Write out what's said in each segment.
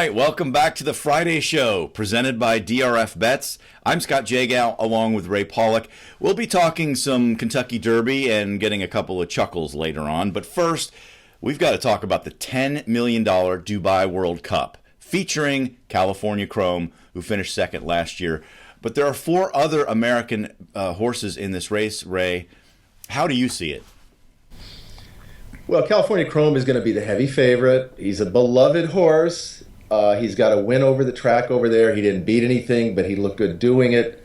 right, welcome back to the Friday show presented by DRF Bets. I'm Scott Jagow along with Ray Paulick. We'll be talking some Kentucky Derby and getting a couple of chuckles later on. But first, we've got to talk about the $10 million Dubai World Cup featuring California Chrome, who finished second last year. But there are four other American horses in this race, Ray. How do you see it? Well, California Chrome is going to be the heavy favorite. He's a beloved horse. He's got a win over the track over there. He didn't beat anything, but he looked good doing it.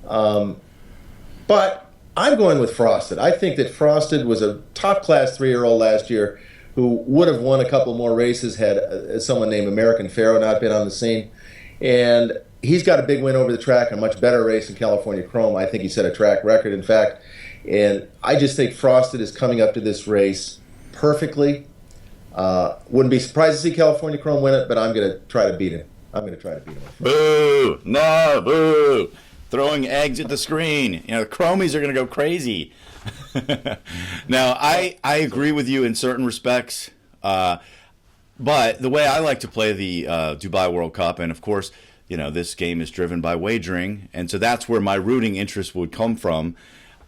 But I'm going with Frosted. I think that Frosted was a top-class 3-year-old last year who would have won a couple more races had someone named American Pharaoh not been on the scene. And he's got a big win over the track, a much better race than California Chrome. I think he set a track record, in fact. And I just think Frosted is coming up to this race perfectly. Wouldn't be surprised to see California Chrome win it, but I'm going to try to beat him. Boo! No, boo! Throwing eggs at the screen. You know, the Chromies are going to go crazy. Now, I agree with you in certain respects, but the way I like to play the Dubai World Cup, and of course, you know, this game is driven by wagering, and so that's where my rooting interest would come from.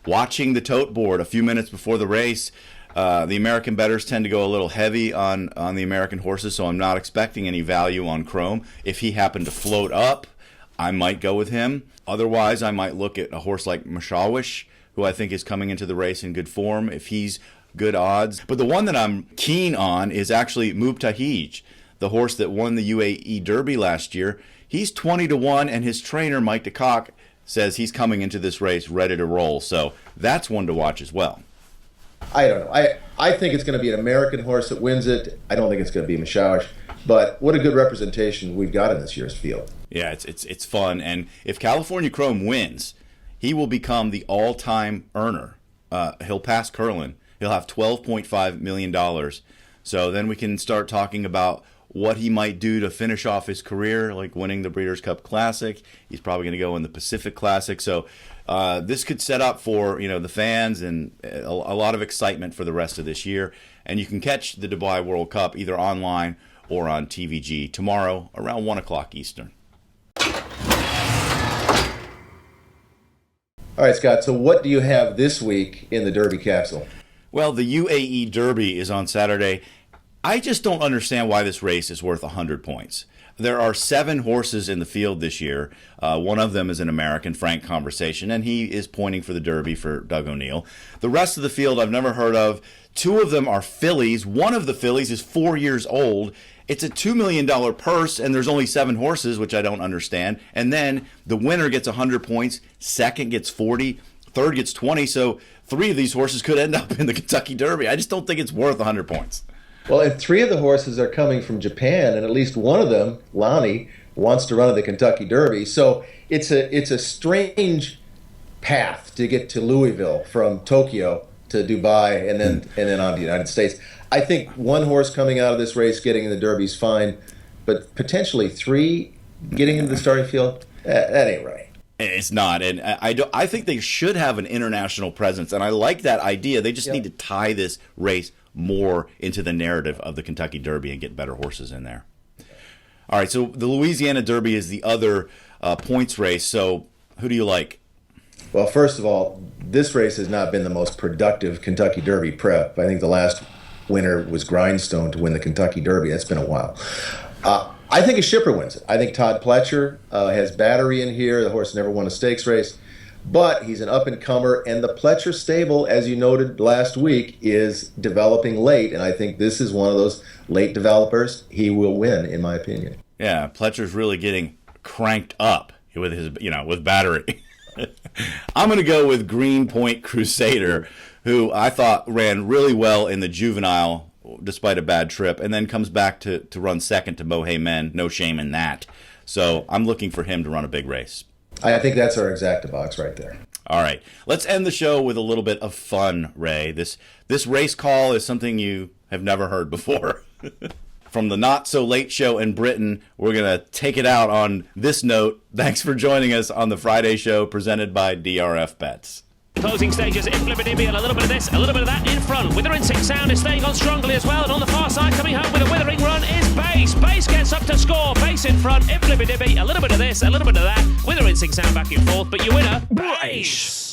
Watching the tote board a few minutes before the race, the American bettors tend to go a little heavy on the American horses, so I'm not expecting any value on Chrome. If he happened to float up, I might go with him. Otherwise, I might look at a horse like Mashawish, who I think is coming into the race in good form, if he's good odds. But the one that I'm keen on is actually Mubtahij, the horse that won the UAE Derby last year. He's 20-1, and his trainer, Mike DeCock, says he's coming into this race ready to roll. So that's one to watch as well. I don't know. I think it's going to be an American horse that wins it. I don't think it's going to be Mashawish. But what a good representation we've got in this year's field. Yeah, it's fun. And if California Chrome wins, he will become the all-time earner. He'll pass Curlin. He'll have $12.5 million. So then we can start talking about what he might do to finish off his career, like winning the Breeders' Cup Classic. He's probably going to go in the Pacific Classic. So this could set up for, you know, the fans and a lot of excitement for the rest of this year. And you can catch the Dubai World Cup either online or on TVG tomorrow around 1 o'clock Eastern. All right, Scott, so what do you have this week in the Derby capsule? Well, the UAE Derby is on Saturday. I just don't understand why this race is worth 100 points. There are 7 horses in the field this year. One of them is an American, Frank Conversation, and he is pointing for the Derby for Doug O'Neill. The rest of the field I've never heard of. 2 of them are fillies. One of the fillies is 4 years old. It's a $2 million purse, and there's only 7 horses, which I don't understand. And then the winner gets 100 points, second gets 40, third gets 20. So 3 of these horses could end up in the Kentucky Derby. I just don't think it's worth 100 points. Well, and 3 of the horses are coming from Japan, and at least one of them, Lonnie, wants to run at the Kentucky Derby. So it's a strange path to get to Louisville from Tokyo to Dubai and then on to the United States. I think 1 horse coming out of this race getting in the Derby is fine, but potentially 3 getting into the starting field, that ain't right. It's not, and I think they should have an international presence, and I like that idea. They just need to tie this race more into the narrative of the Kentucky Derby and get better horses in there. All right, so the Louisiana Derby is the other points race. So who do you like? Well, first of all, this race has not been the most productive Kentucky Derby prep. I think the last winner was Grindstone to win the Kentucky Derby. That's been a while. I think a shipper wins it. I think Todd Pletcher has battery in here. The horse never won a stakes race, but he's an up-and-comer, and the Pletcher stable, as you noted last week, is developing late, and I think this is one of those late developers. He will win, in my opinion. Yeah, Pletcher's really getting cranked up with his, with battery. I'm going to go with Greenpoint Crusader, who I thought ran really well in the juvenile despite a bad trip, and then comes back to run second to Mohey Men. No shame in that. So I'm looking for him to run a big race. I think that's our exacta box right there. All right, let's end the show with a little bit of fun, Ray. This race call is something you have never heard before. From the Not So Late Show in Britain, we're going to take it out on this note. Thanks for joining us on the Friday show presented by DRF Bets. Closing stages, Inflibidibi, and a little bit of this, a little bit of that in front. Withering Six Sound is staying on strongly as well, and on the far side coming home with a withering run is Base. Base gets up to score, Base in front, Inflibidibi, a little bit of this, a little bit of that. Withering Six Sound back and forth, but your winner, Base.